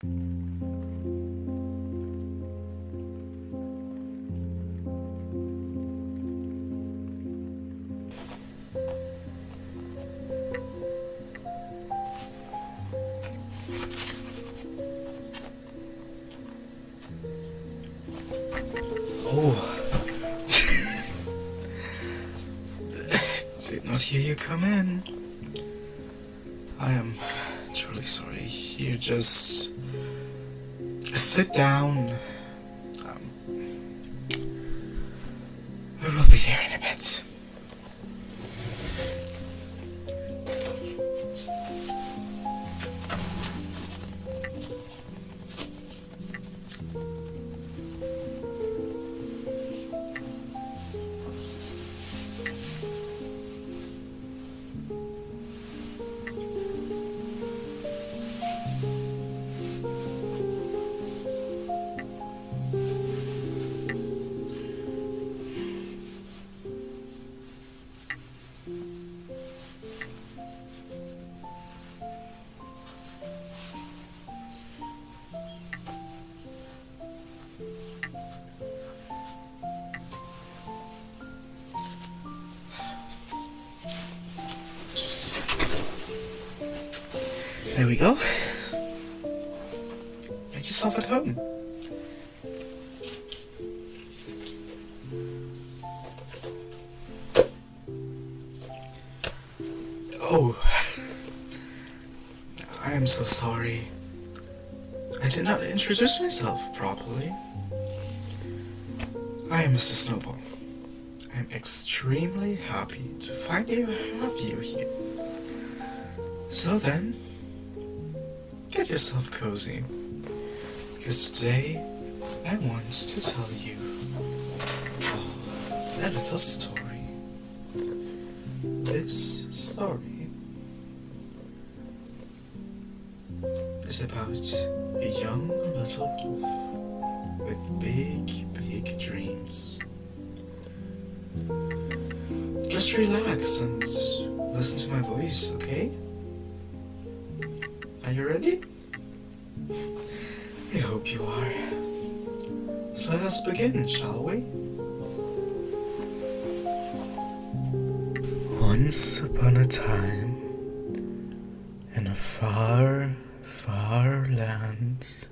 Oh. Did not hear you come in. I am truly sorry. You just sit down. I will be there in a bit. There we go. Make yourself at home. Oh, I am so sorry. I did not introduce myself properly. I am Mr. Snowball. I am extremely happy to finally have you here. So then, get yourself cozy, because today I want to tell you a little story. This story is about a young little wolf with big, big dreams. Just relax and listen to my voice, okay? Are you ready? I hope you are. So let us begin, shall we? Once upon a time, in a far, far land,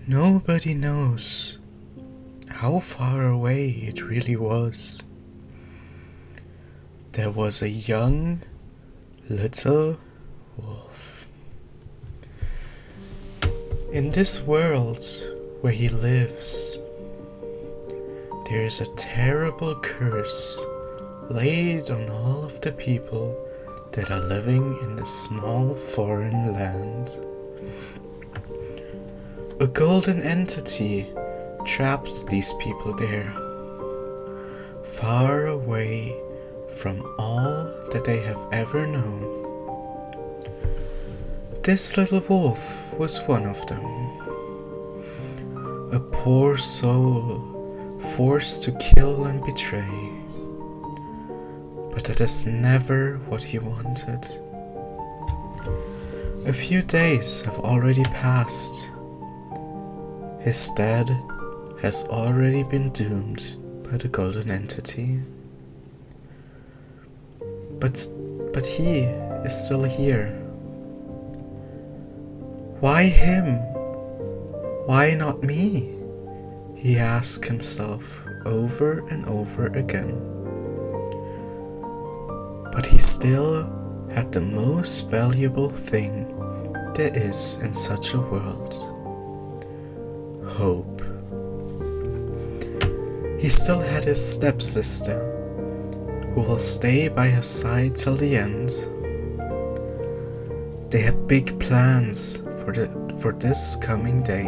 nobody knows how far away it really was. There was a young, little wolf. In this world where he lives, there is a terrible curse laid on all of the people that are living in this small foreign land. A golden entity trapped these people there, far away from all that they have ever known. This little wolf was one of them, a poor soul forced to kill and betray. But that is never what he wanted. A few days have already passed. His dad has already been doomed by the golden entity. But he is still here. Why him? Why not me? He asked himself over and over again. But he still had the most valuable thing there is in such a world: hope. He still had his stepsister, who will stay by his side till the end. They had big plans for this coming day.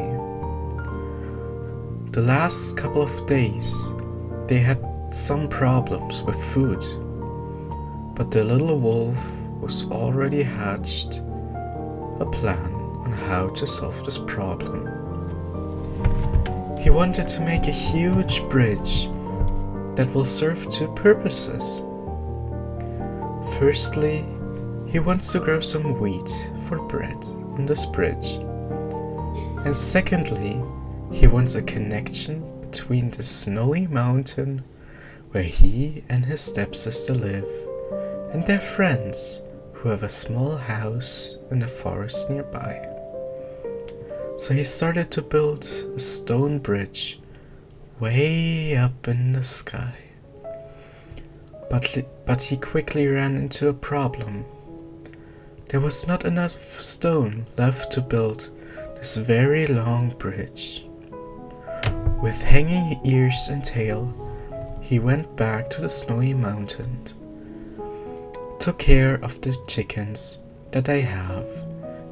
The last couple of days, they had some problems with food. But the little wolf was already hatched a plan on how to solve this problem. He wanted to make a huge bridge that will serve two purposes. Firstly, he wants to grow some wheat for bread on this bridge. And secondly, he wants a connection between the snowy mountain where he and his stepsister live and their friends who have a small house in the forest nearby. So he started to build a stone bridge way up in the sky. But he quickly ran into a problem. There was not enough stone left to build this very long bridge. With hanging ears and tail, he went back to the snowy mountain, took care of the chickens that they have,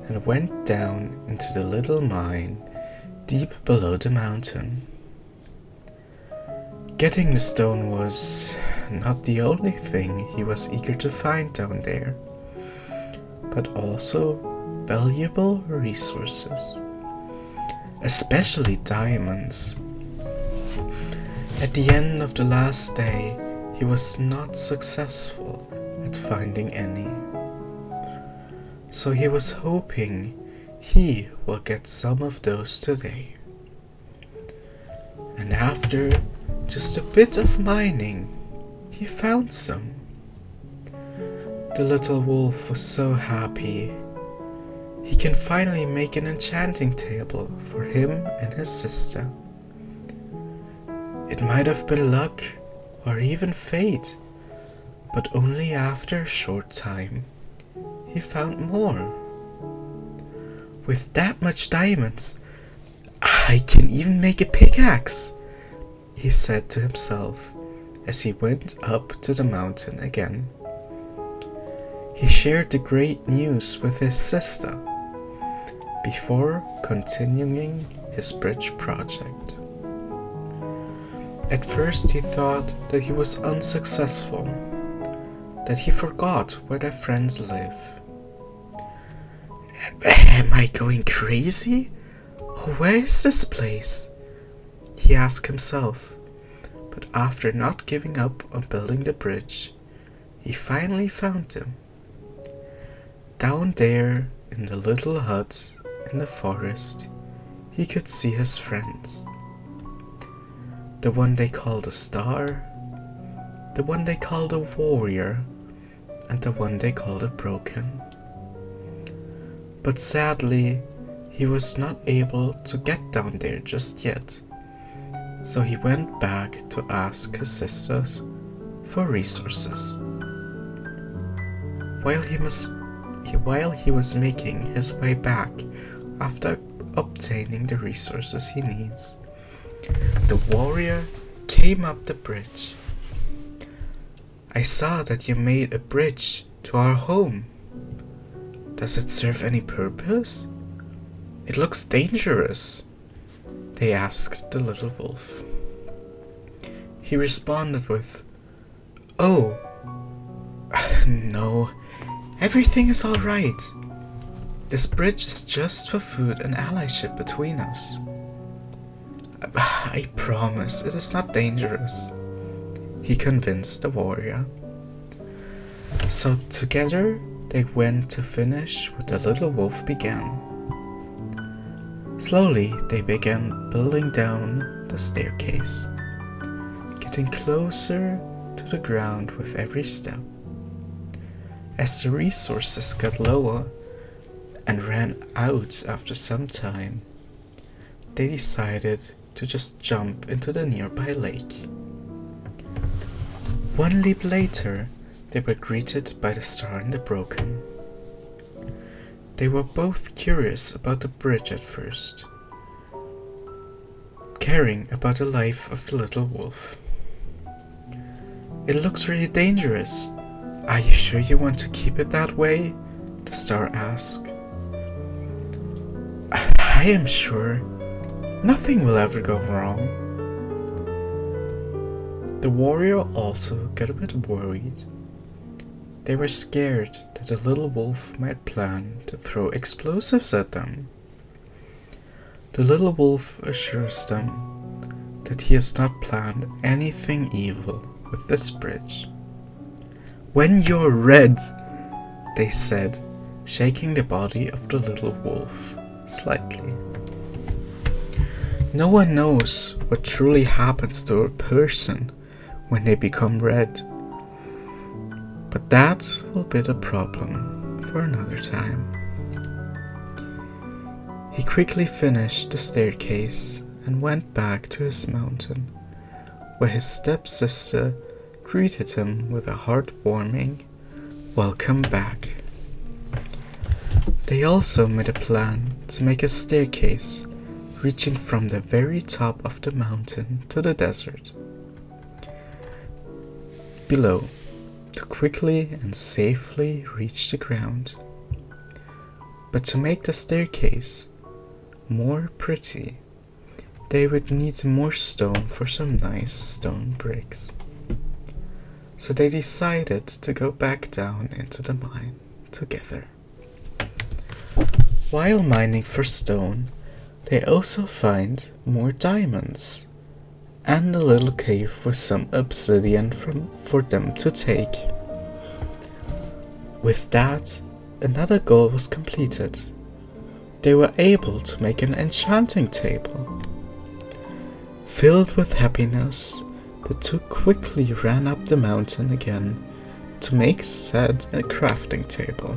and went down into the little mine deep below the mountain. Getting the stone was not the only thing he was eager to find down there, but also valuable resources, especially diamonds. At the end of the last day, he was not successful at finding any. So he was hoping he will get some of those today. And after just a bit of mining, he found some. The little wolf was so happy. He can finally make an enchanting table for him and his sister. It might have been luck or even fate, but only after a short time he found more. With that much diamonds, I can even make a pickaxe, he said to himself as he went up to the mountain again. He shared the great news with his sister before continuing his bridge project. At first he thought that he was unsuccessful, that he forgot where their friends live. Am I going crazy? Where is this place? He asked himself, but after not giving up on building the bridge, he finally found them. Down there in the little hut in the forest, he could see his friends. The one they called a star, the one they called a warrior, and the one they called a broken. But sadly, he was not able to get down there just yet, so he went back to ask his sisters for resources. While he was making his way back after obtaining the resources he needs, the warrior came up the bridge. I saw that you made a bridge to our home. Does it serve any purpose? It looks dangerous, they asked the little wolf. He responded with, "Oh, no, everything is all right. This bridge is just for food and allyship between us. I promise it is not dangerous," he convinced the warrior. So together they went to finish what the little wolf began. Slowly they began building down the staircase, getting closer to the ground with every step. As the resources got lower and ran out after some time, they decided to just jump into the nearby lake. One leap later, they were greeted by the star and the broken. They were both curious about the bridge at first, caring about the life of the little wolf. "It looks really dangerous. Are you sure you want to keep it that way?" the star asked. "I am sure. Nothing will ever go wrong." The warrior also got a bit worried. They were scared that the little wolf might plan to throw explosives at them. The little wolf assures them that he has not planned anything evil with this bridge. "When you're red," they said, shaking the body of the little wolf slightly. No one knows what truly happens to a person when they become red, but that will be the problem for another time. He quickly finished the staircase and went back to his mountain, where his stepsister greeted him with a heartwarming welcome back. They also made a plan to make a staircase reaching from the very top of the mountain to the desert below to quickly and safely reach the ground. But to make the staircase more pretty, they would need more stone for some nice stone bricks. So they decided to go back down into the mine together. While mining for stone, they also find more diamonds and a little cave with some obsidian for them to take. With that, another goal was completed. They were able to make an enchanting table. Filled with happiness, the two quickly ran up the mountain again to make said a crafting table.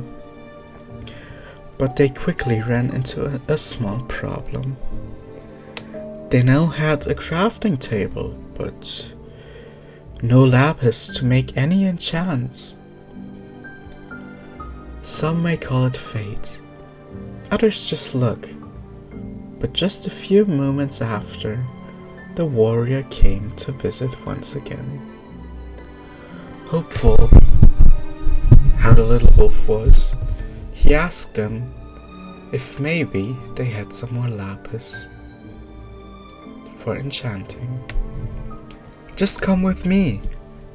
But they quickly ran into a small problem. They now had a crafting table, but no lapis to make any enchants. Some may call it fate, others just luck, but just a few moments after, the warrior came to visit once again. Hopeful how the little wolf was, he asked them if maybe they had some more lapis for enchanting. Just come with me,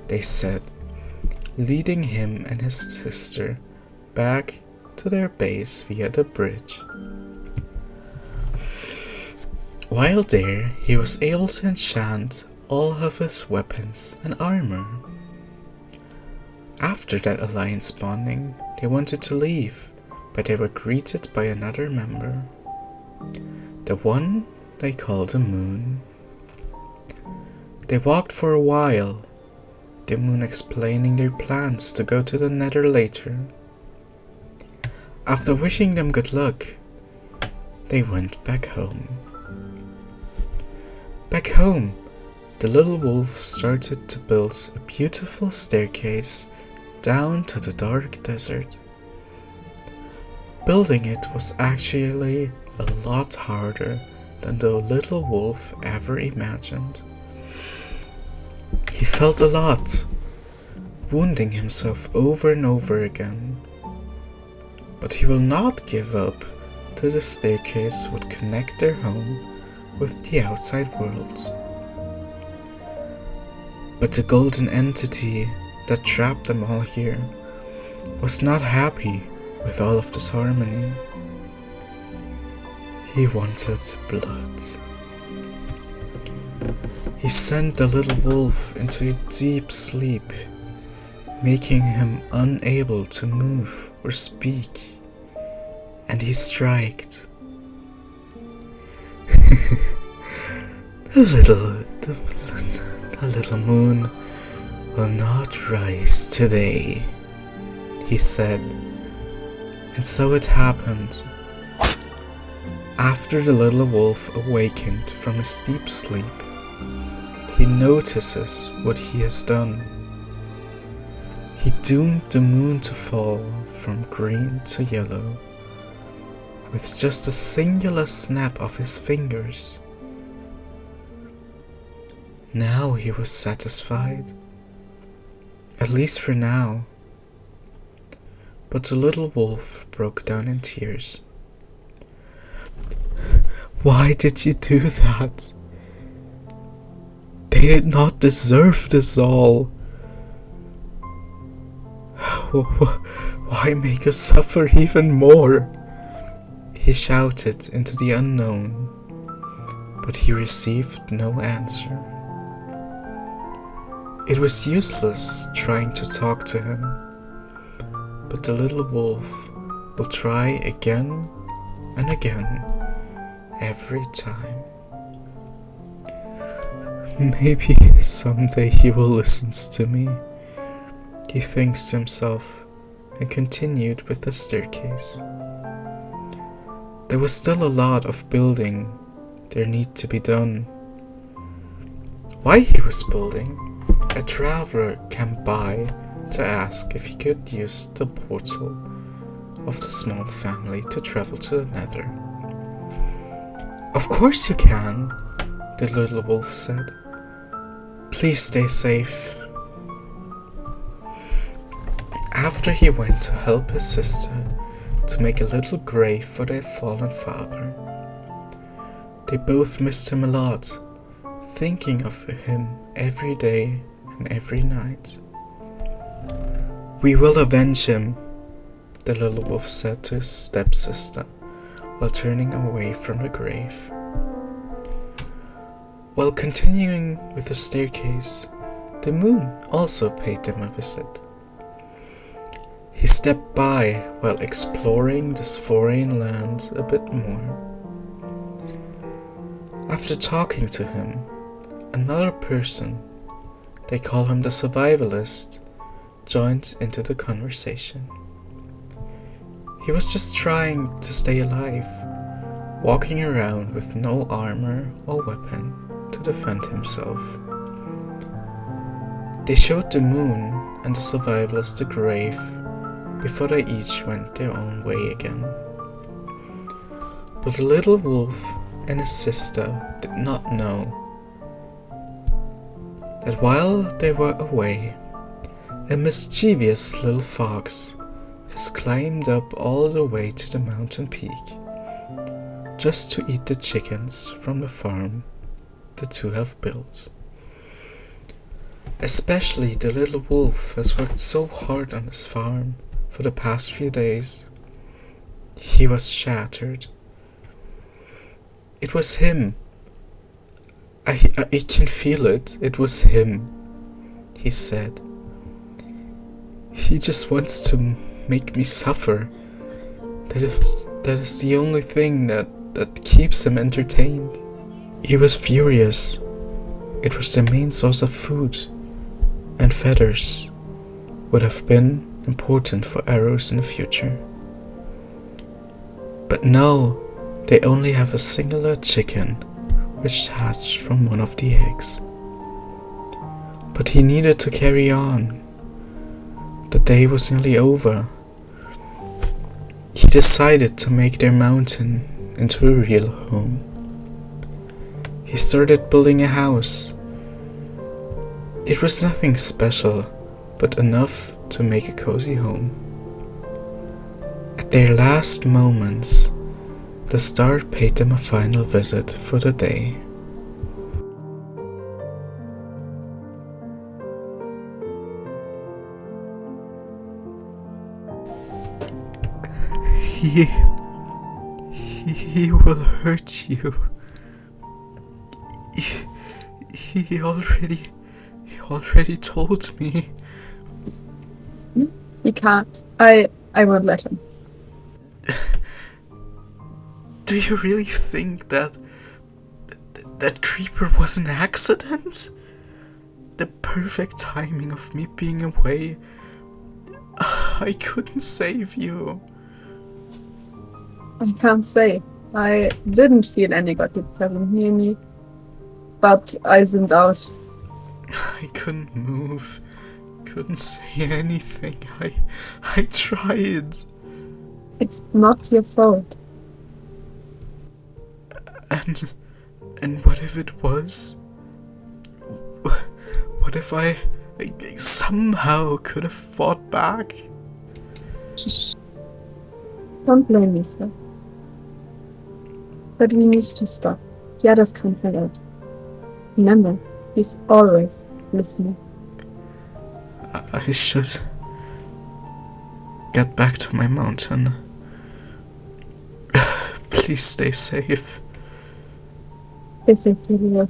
they said, leading him and his sister back to their base via the bridge. While there, he was able to enchant all of his weapons and armor. After that alliance bonding, they wanted to leave, but they were greeted by another member, the one they called the Moon. They walked for a while, the Moon explaining their plans to go to the Nether later. After wishing them good luck, they went back home. Back home, the little wolf started to build a beautiful staircase down to the dark desert. Building it was actually a lot harder than the little wolf ever imagined. He felt a lot, wounding himself over and over again. But he will not give up till the staircase would connect their home with the outside world. But the golden entity that trapped them all here was not happy with all of this harmony. He wanted blood. He sent the little wolf into a deep sleep, making him unable to move or speak, and he striked. The little moon will not rise today, he said, and so it happened. After the little wolf awakened from his deep sleep, he notices what he has done. He doomed the moon to fall from green to yellow with just a singular snap of his fingers. Now he was satisfied, at least for now. But the little wolf broke down in tears. Why did you do that? They did not deserve this all. Why make us suffer even more? He shouted into the unknown, but he received no answer. It was useless trying to talk to him, but the little wolf will try again and again, every time. Maybe someday he will listen to me, he thinks to himself, and continued with the staircase. There was still a lot of building there need to be done. While he was building, a traveler came by to ask if he could use the portal of the small family to travel to the Nether. Of course you can, the little wolf said. Please stay safe. After he went to help his sister to make a little grave for their fallen father, they both missed him a lot, thinking of him every day and every night. We will avenge him, the little wolf said to his stepsister while turning away from the grave. While continuing with the staircase, the moon also paid them a visit. He stepped by while exploring this foreign land a bit more. After talking to him, another person, they call him the survivalist, joined into the conversation. He was just trying to stay alive, walking around with no armor or weapon to defend himself. They showed the moon and the survivalist the grave before they each went their own way again. But the little wolf and his sister did not know that while they were away, a mischievous little fox has climbed up all the way to the mountain peak just to eat the chickens from the farm the two have built. Especially the little wolf has worked so hard on his farm for the past few days. He was shattered. It was him. I can feel it. It was him, he said. He just wants to make me suffer. That is the only thing that keeps him entertained. He was furious. It was their main source of food, and feathers would have been important for arrows in the future. But now they only have a singular chicken which hatched from one of the eggs. But he needed to carry on. The day was nearly over. He decided to make their mountain into a real home. He started building a house. It was nothing special, but enough to make a cozy home. At their last moments, the star paid them a final visit for the day. He will hurt you. He already told me. He can't. I won't let him. Do you really think that creeper was an accident? The perfect timing of me being away. I couldn't save you. I can't say. I didn't feel any goblins near me, but I zoomed out. I couldn't move, couldn't say anything. I tried. It's not your fault. And what if it was? What if I somehow could have fought back? Shh. Don't blame yourself. But we need to stop. The others can't find out. Remember, he's always listening. I should get back to my mountain. Please stay safe. Stay safe, little wolf.